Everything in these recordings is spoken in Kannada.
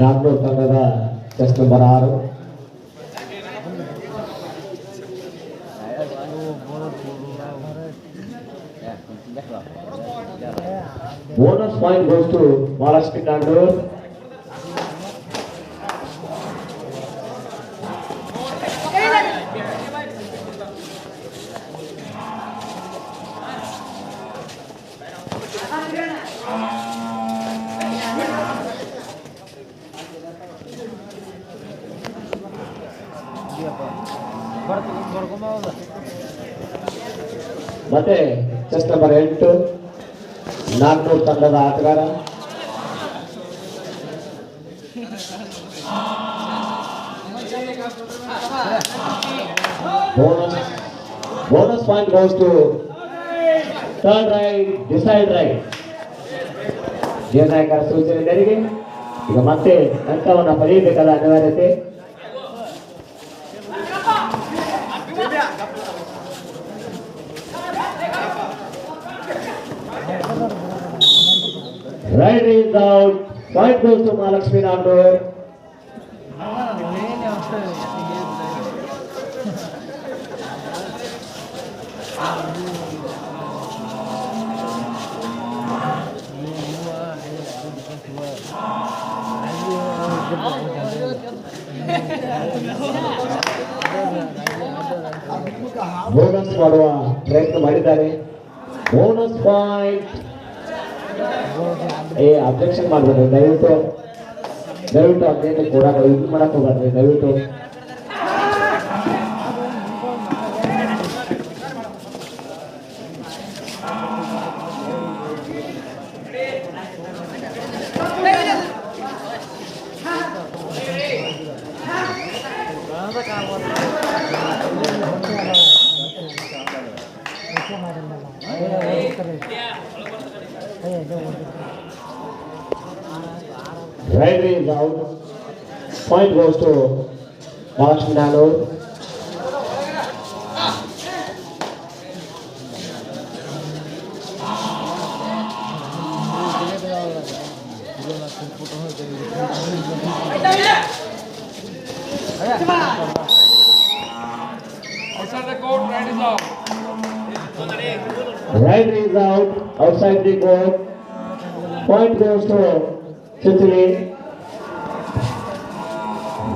ರಾಮ್ಲೂರ್ ತಂಡದ chest number 6 bonus point goes to Maharashtra Bangalore. ಮತ್ತೆ ಚೆಸ್ ನಂಬರ್ 8 ನಾಗ್ನೂರ್ ತಂಡದ ಆಟಗಾರ bonus point goes to turn right decide right. ನಿರ್ಣಾಯಕರ ಸೂಚನೆ ಮೇರೆಗೆ ಈಗ ಮತ್ತೆ ಅಂಕವನ್ನು ಪಡೆಯಬೇಕಾದ ಅನಿವಾರ್ಯತೆ. Right is out. Point goes to Mahalakshmi Nagpur. Bonus ಮಾಡುವ ಪ್ರಯತ್ನ ಮಾಡಿದ್ದಾರೆ. ಬೋನಸ್ ಪಾಯಿಂಟ್ ಅಬ್ಜೆಕ್ಷನ್ ಮಾಡಬೇಡ್ರಿ ದಯವಿಟ್ಟು ಅದೇನು ಕೊಡಾಕ ಇದು ಮಾಡಕ್ ಹೋಗ್ಬೇಡ್ರಿ ದಯವಿಟ್ಟು. Right is out. Point goes to Mahalakshmi Nagpur. Outside the court, right is out. Right is out. Outside the court. Point goes to Sicily.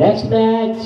Next match.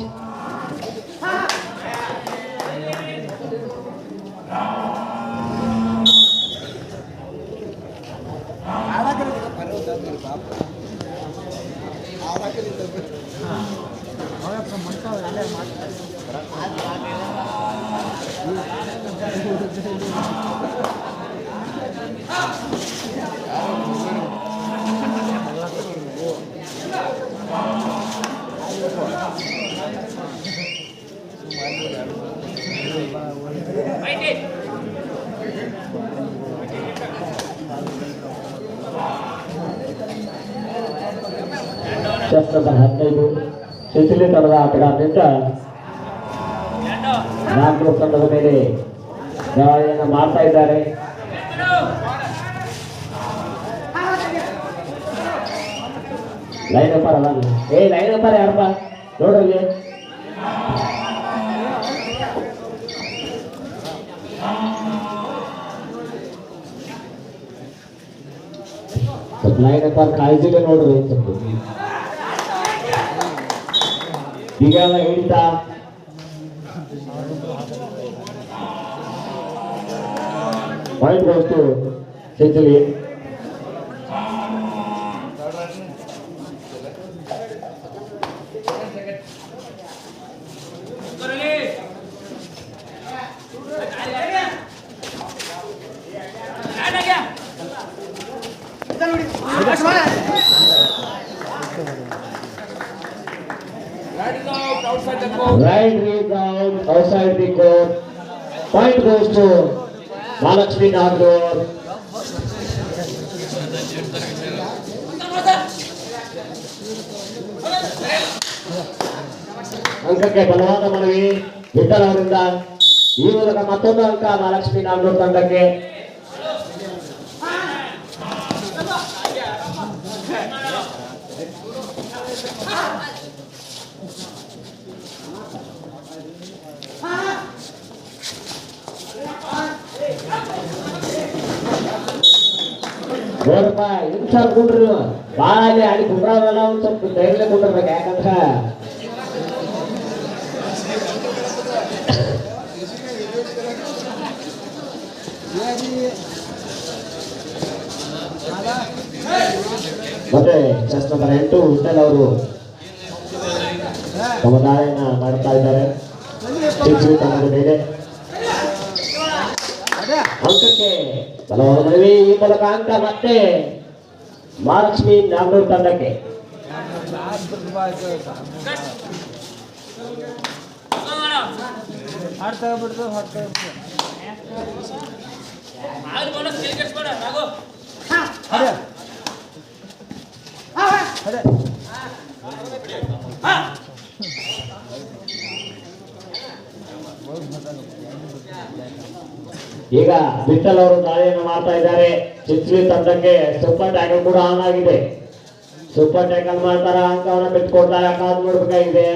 Chess number 15 Sicily ತಂಡದ ಆಟಗಾರನಿಂದ ನಾಗ್ನೂರ್ ತಂಡದ ಮೇಲೆ ದಾಳಿಯನ್ನು ಮಾಡ್ತಾ ಇದ್ದಾರೆ. ಲೈನ್ ಅಪ್ಪರ್ ಅಲ್ಲ ಲೈನ್ ಅಪ್ಪರ್ ಯಾರಪ್ಪ ನೋಡ್ರಿ. ಲೈನ್ ಅಪ್ಪರ್ ಕಾಳಜಿಗೆ ನೋಡ್ರಿ. ಈಗ ಹಿಡಿತಾ point goes to Sicily. Right is out, outside the court. Right is out outside the court. Point goes to Mahalakshmi Nagdur. ಅಂಕಕ್ಕೆ ಬಲವಾದ ಮನವಿ ವಿಠಲ್ ಅವರಿಂದ. ಈ ಮೂಲಕ ಮತ್ತೊಂದು ಅಂಕ ಮಹಾಲಕ್ಷ್ಮಿ ನಾಗೂರ್ ತಂಡಕ್ಕೆ. ನೋಡಪ್ಪ ಇನ್ ಸರ್ ಕುಂಡ್ರಿ ನೀವು ಭಾಳ ಅಲ್ಲಿ ಆಡಿ ಕುಂಡ್ರಲ್ಲ ಒಂದ್ ಸ್ವಲ್ಪ ಧೈರ್ಯ ಕುಂಡಿರ್ಬೇಕು. ಯಾಕಂದ್ರ ಮತ್ತೆ ಚೆಸ್ ನಂಬರ್ 8 ವಿಠಲ್ ಅವರು ತಮ್ಮ ದಾಳಿಯನ್ನ ಮಾಡ್ತಾ ಇದ್ದಾರೆ. ಅಂಕಕ್ಕೆ ಬಲವಾದ ಮನವಿ. ಈ ಮೂಲಕ ಅಂಕ ಮತ್ತೆ ಮಹಾಲಕ್ಷ್ಮಿ ನಾಗೂರ್ ತಂಡಕ್ಕೆ. ಈಗ ವಿಠಲ್ ಅವರು ದಾಳಿಯನ್ನು ಮಾಡ್ತಾ ಇದ್ದಾರೆ. ಚಿತ್ರಿ ತಂಡಕ್ಕೆ ಸೂಪರ್ ಟ್ಯಾಕಲ್ ಕೂಡ ಆನ್ ಆಗಿದೆ. ಸೂಪರ್ ಟ್ಯಾಕಲ್ ಮಾಡ್ತಾರ, ಅಂಕವನ್ನ ಬಿಟ್ಕೊಡ್ತಾರೆ, ಕಾದು ನೋಡ್ಬೇಕಾಗಿದೆ.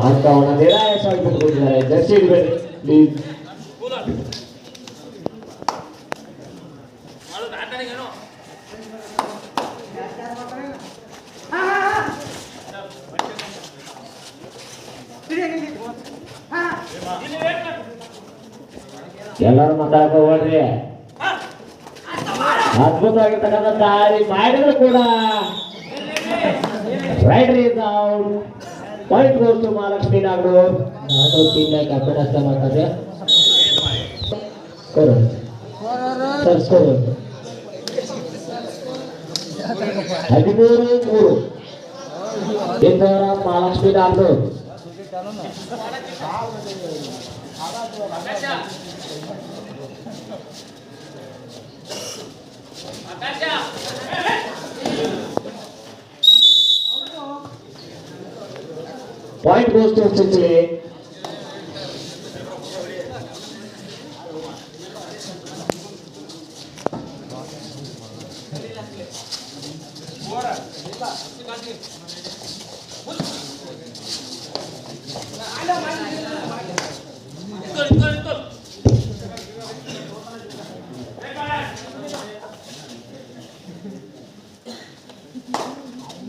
ಅಂಕವನ್ನ ನಿರಾಯಸವಾಗಿ ಬಿಟ್ಕೊಟ್ಟಿದ್ದಾರೆ. Jersey ಇಡಬೇಡಿ please. ಎಲ್ಲರೂ ಮಾತಾಡಕ ಹೋಗ್ರಿ. ಅದ್ಭುತವಾಗಿರ್ತಕ್ಕಂಥ ದಾಳಿ ಮಾಡಿದ್ರು ಕೂಡ raider is out. Point goes to Mahalakshmi Nagoor. ನಾನು ಟೀಮ್ ಕ್ಯಾಪ್ಟನ್ ಅಷ್ಟ ಮಾಡ್ತಾರೆ sir. Score 13-3 in favor of Mahalakshmi Nagoor. Point goes to Chichli.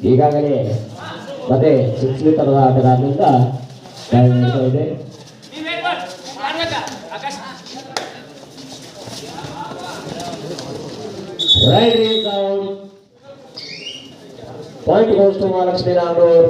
ಈಗಾಗಲೇ ಮತ್ತೆ ಚಿಚ್ಲಿ ತರದ ಆಟಗಾರರಿಂದ ಇದೆ. Right is out. Point goes to Mahalakshmi Nagoor.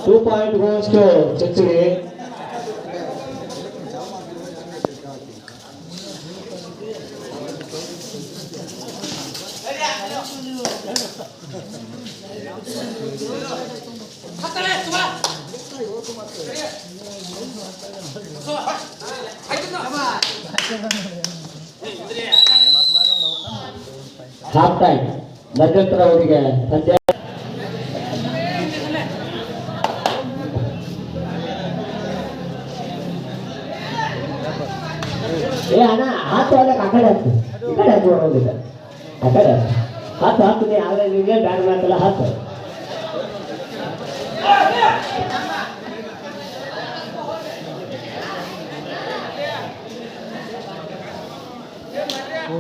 Two point goes to Chichli. Half time. ಮಧ್ಯಂತರ ಅವಧಿಗೆ ಪಂದ್ಯ. ಅಣ್ಣ ಹಾತು ಅದಕ್ಕೆ ಆ ಕಡೆ ಹತ್ತು, ಈ ಕಡೆ ಹತ್ತು ನೋಡೋದಿಲ್ಲ. ಆ ಕಡೆ ಹತ್ತು ಹಾಕ್ತೀನಿ, ಆದರೆ ನಿಮಗೆ ಬ್ಯಾಡ್ ಮಾಡ್ತಲ್ಲ ಹತ್ತು. 2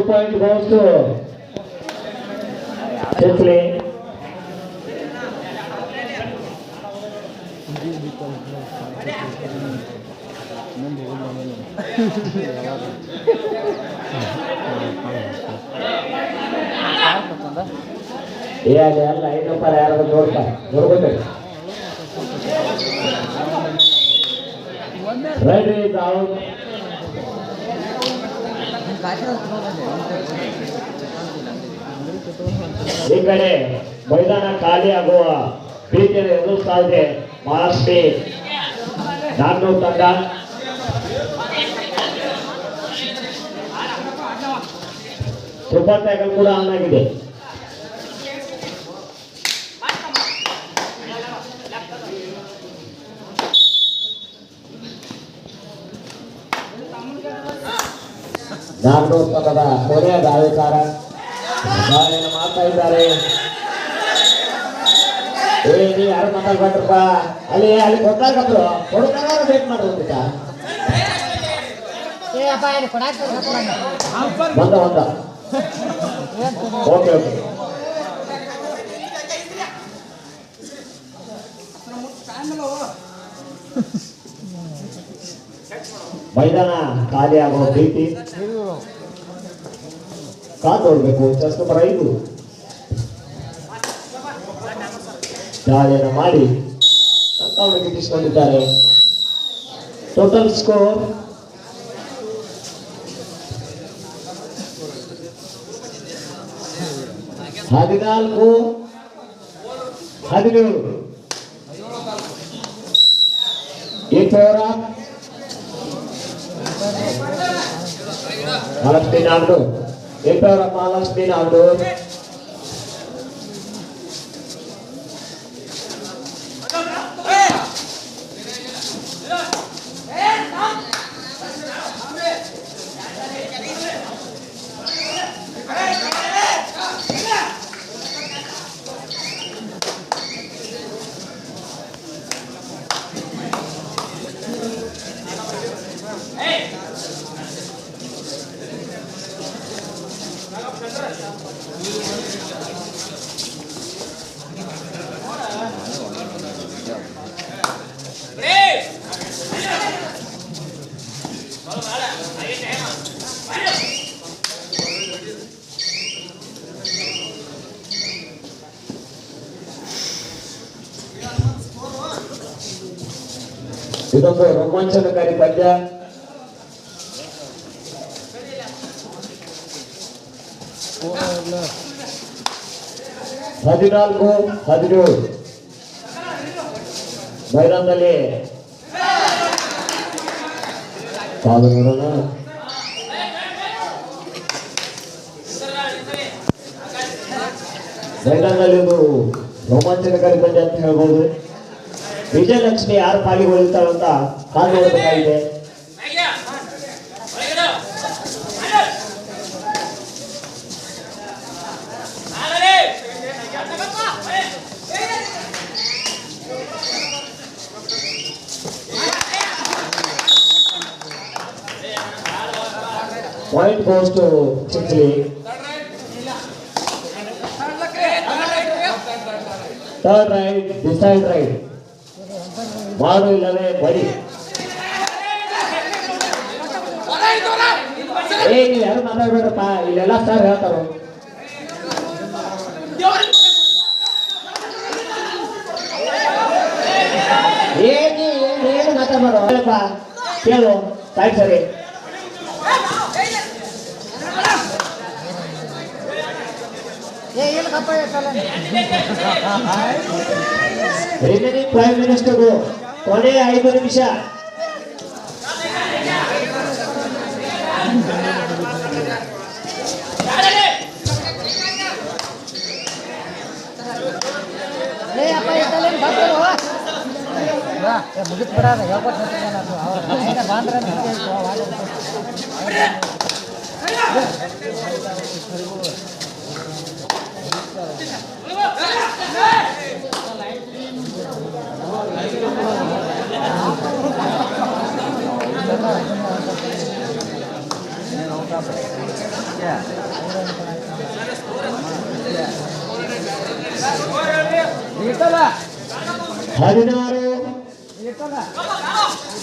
point goes to Chitli. ಅಲ್ಲಿ ಅಲ್ಲ ಐನಪ್ಪ ಯಾರು ನೋಡ್ಬೇಕು ರೈಟ್ ಈಸ್ ಔಟ್. ಈ ಕಡೆ ಮೈದಾನ ಖಾಲಿ ಆಗುವ ಭೀತಿಯನ್ನು ಎದುರಿಸ್ತಾ ಇದೆ ಮಹಾರಾಷ್ಟ್ರ ನಾಗ್ನೂರ್ ತಂಡ. ಸೂಪರ್ ಟ್ಯಾಕಲ್ ಕೂಡ ಆನ್ ಆಗಿದೆ. ನಾಗ್ನೂರ್ ತಂಡದ ಕೊನೆಯ ದಾಳಿಕಾರ ದಾಳಿಯನ್ನು ಮಾಡ್ತಾ ಇದ್ದಾರೆ. ನೀ ಯಾರು ಮಾತಾಡ್ಬೇಡ್ರಪ್ಪ, ಅಲ್ಲಿ ಗೊತ್ತಾಗತ್ರು ಕೊಡ್ತಾರ ವೇಟ್ ಮಾಡ್ಬೇಕ ಬಂದ ಓಕೆ ಓಕೆ. ಮೈದಾನ ಖಾಲಿ ಆಗುವ ಭೀತಿ ಕಾದು ನೋಡ್ಬೇಕು. ಚೆಸ್ ನಂಬರ್ 5 ದಾಳಿಯನ್ನು ಮಾಡಿ ಅಂಕವನ್ನು ಗಿಟ್ಟಿಸಿಕೊಂಡಿದ್ದಾರೆ. Total score 14-17. ಈ ಫೋರ Mahalakshmi Nagdur. In favor of Mahalakshmi Nagdur. ಇದೊಂದು ರೋಮಾಂಚನಕಾರಿ ಪಂದ್ಯ. ಹದಿನಾಲ್ಕು 17 ಮೈದಾನದಲ್ಲಿ ಕಾದು ನೋಡೋಣ. ಮೈದಾನದಲ್ಲಿ ಒಂದು ರೋಮಾಂಚನಕಾರಿ ಪಂದ್ಯ ಅಂತ ಹೇಳ್ಬೋದು. ವಿಜಯಲಕ್ಷ್ಮಿ ಯಾರು ಪಾಲಿಗೆ ಉಳಿತಾಳಂತ ಕಾದು ನೋಡಬೇಕಾಗಿದೆ. Point goes to Chitli. Third right, decide right. ಮಾಡು ಇಲ್ಲವೇ ಬಡಿ. ನೀವು ಯಾರು ಮಾತಾಡ್ಬೇಡಪ್ಪ, ಇಲ್ಲೆಲ್ಲ ಸರ್ ಹೇಳ್ತಾರ. ಏನು ಮಾತಾಡ್ಬೇಡ ಕೇಳು ತಾಯಿ ಸರಿ. ರಿಮೈನಿಂಗ್ 5 minutes ಕೊನೆಯ 5 ನಿಮಿಷ. ಮುಗಿತ್ ಬಿಡೋದು ಹೇಳ್ಕೊಟ್ಟು ಅವ್ರು ಬಾಂದ್ರ ಹದಿನಾರು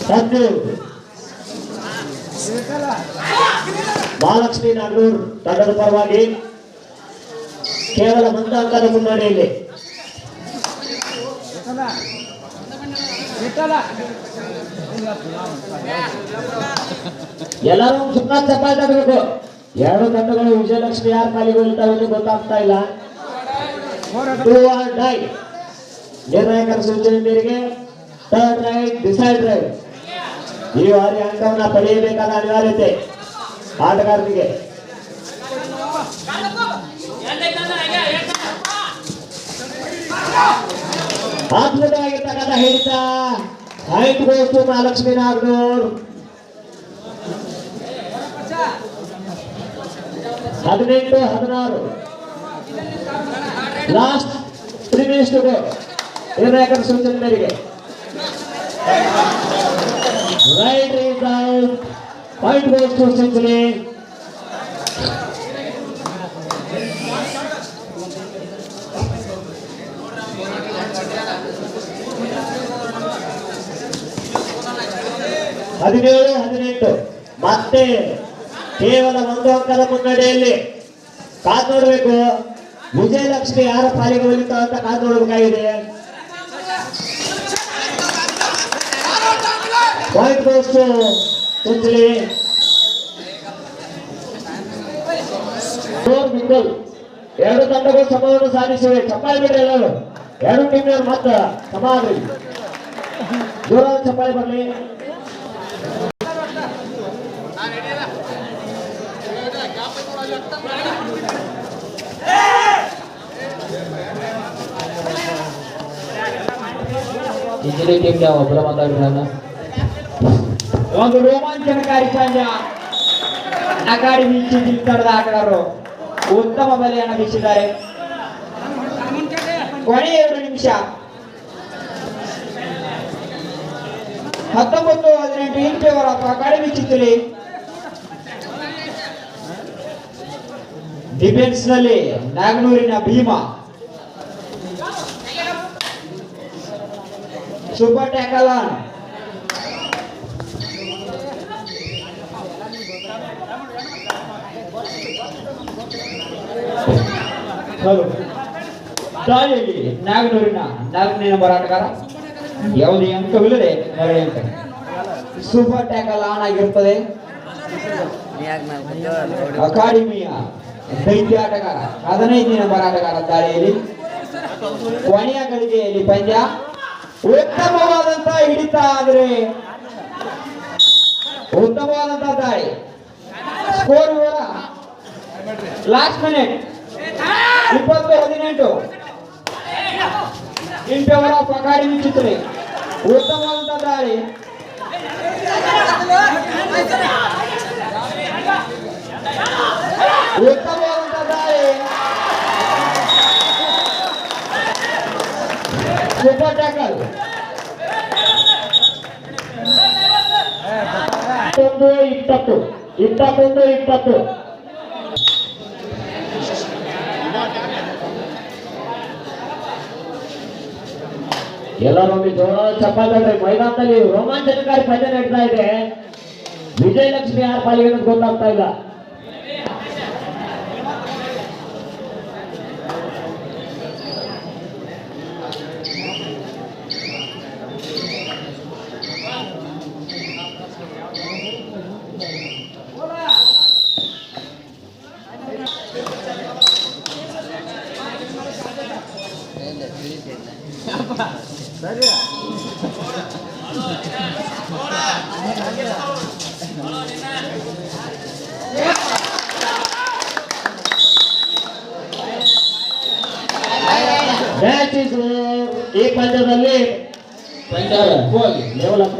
17 ಮಹಾಲಕ್ಷ್ಮಿ ನಾಗೂರ್ ತಂಡದ ಪರವಾಗಿ ಕೇವಲ ಒಂದು ಅಂಕದ ಮುನ್ನಡೆಯಲ್ಲಿ ಎಲ್ಲರೂ ಸುಮ್ಮನೆ ಚಪ್ಪಾಳೆ ತಗಬೇಕು. ಎರಡು ತಂಡಗಳು ವಿಜಯಲಕ್ಷ್ಮಿ ಯಾರ ಪಾಲಿಗೆ ಹೋಗ್ತಾವೆ ಎಂದು ಗೊತ್ತಾಗ್ತಾ ಇಲ್ಲ. 2 or die. ನಿರ್ಣಾಯಕರ ಸೂಚನೆ ಮೇರೆಗೆ ಥರ್ಡ್ ರೈಡ್ ಡಿಸೈಡ್ ರೈಡ್ ಈ ಬಾರಿ ಅಂಕವನ್ನು ಪಡೆಯಬೇಕಾದ ಅನಿವಾರ್ಯತೆ ಆಟಗಾರರಿಗೆ. ಅದ್ಭುತವಾಗಿರ್ತಕ್ಕಂಥ ಹಿಡಿತ height goes to Mahalakshmi Nagur. 18-16 last 3 minutes to go. ನಿರ್ಣಾಯಕರ ಸೂಚನೆ ಮೇರೆಗೆ right is out. Point goes to century. ಹದಿನೇಳು 18 ಮತ್ತೆ ಕೇವಲ ಒಂದು ಅಂಕದ ಮುನ್ನಡೆಯಲ್ಲಿ ಕಾದು ನೋಡಬೇಕು. ವಿಜಯಲಕ್ಷ್ಮಿ ಯಾರ ಪಾಲಿಗೆ ಹೋಗ್ತಾ ಅಂತ ಕಾದು ನೋಡಬೇಕಾಗಿದೆ. Point goes to century. ಎರಡು ತಂಡಗಳು ಸಮವನ್ನು ಸಾಧಿಸಿವೆ. ಚಪ್ಪಾಳೆ ಬಿಡ್ರಿ ಎಲ್ಲರೂ. ಎರಡು ಟೀಮ್ನವರು ಮತ್ತೆ ಸಮ ಆಗ್ರಿ. ಜೋರಾದ ಚಪ್ಪಾಳೆ ಬರಲಿ. ಇಂಜಿನಿ ಟೀಮ್ ಒಬ್ಬರ ಮಾತಾಡಿದ್ರಲ್ಲ. ಒಂದು ರೋಮಾಂಚನಕಾರಿ ಪಂದ್ಯ. ಅಕಾಡೆಮಿ ಚಿತ್ರದ ಆಟಗಾರರು ಉತ್ತಮ ಬಲೆಯನ್ನು ಬೀಸಿದ್ದಾರೆ. ಕೊನೆಯ 2 ನಿಮಿಷ. 19-18 in favour of academy Chittur. Defence ನಲ್ಲಿ ನಾಗನೂರಿನ ಭೀಮಾ. Super tackle on. ದಾಳಿಯಲ್ಲಿ ನಾಗನೂರಿನ ಹೋರಾಟಗಾರ ಯಾವುದೇ ಅಂಕವಿಲ್ಲದೆ ಮರಳಿ ಅಂಕ. ಸೂಪರ್ ಟ್ಯಾಕಲ್ ಆನ್ ಆಗಿರುತ್ತದೆ. ಅಕಾಡೆಮಿಯ ದೈತ್ಯ ಆಟಗಾರ 15ನೇ ಹೋರಾಟಗಾರ ದಾಳಿಯಲ್ಲಿ ಕೊನೆಯ ಗಳಿಗೆಯಲ್ಲಿ ಪಂದ್ಯ. ಉತ್ತಮವಾದಂತ ಹಿಡಿತ ಆದರೆ ಉತ್ತಮವಾದಂತ ದಾಳಿ. ಸ್ಕೋರ್ ವಿವರ last minute 20-18 in favour of academy Chittur. ಉತ್ತಮವಾದಂತ ದಾಳಿ. ಉತ್ತಮವಾದಂತ ದಾಳಿ. Super tackle. 21-20 ಎಲ್ಲರೊಮ್ಮೆ ಜೋರಾದ ಚಪ್ಪಾಳೆ. ಮೈದಾನದಲ್ಲಿ ರೋಮಾಂಚನಕಾರಿ ಪಂದ್ಯ ನಡೀತಾ ಇದೆ. ವಿಜಯಲಕ್ಷ್ಮಿ ಯಾರ ಪಾಲಿಗೆ ಅಂತ ಗೊತ್ತಾಗ್ತಾ ಇಲ್ಲ. ಮ್ಯಾಚ್ ಇಸ್ ಈ ಪಂದ್ಯದಲ್ಲಿ ಪಂಚಾಯತ್ ಲೆವೆಲ್ ಅಪ್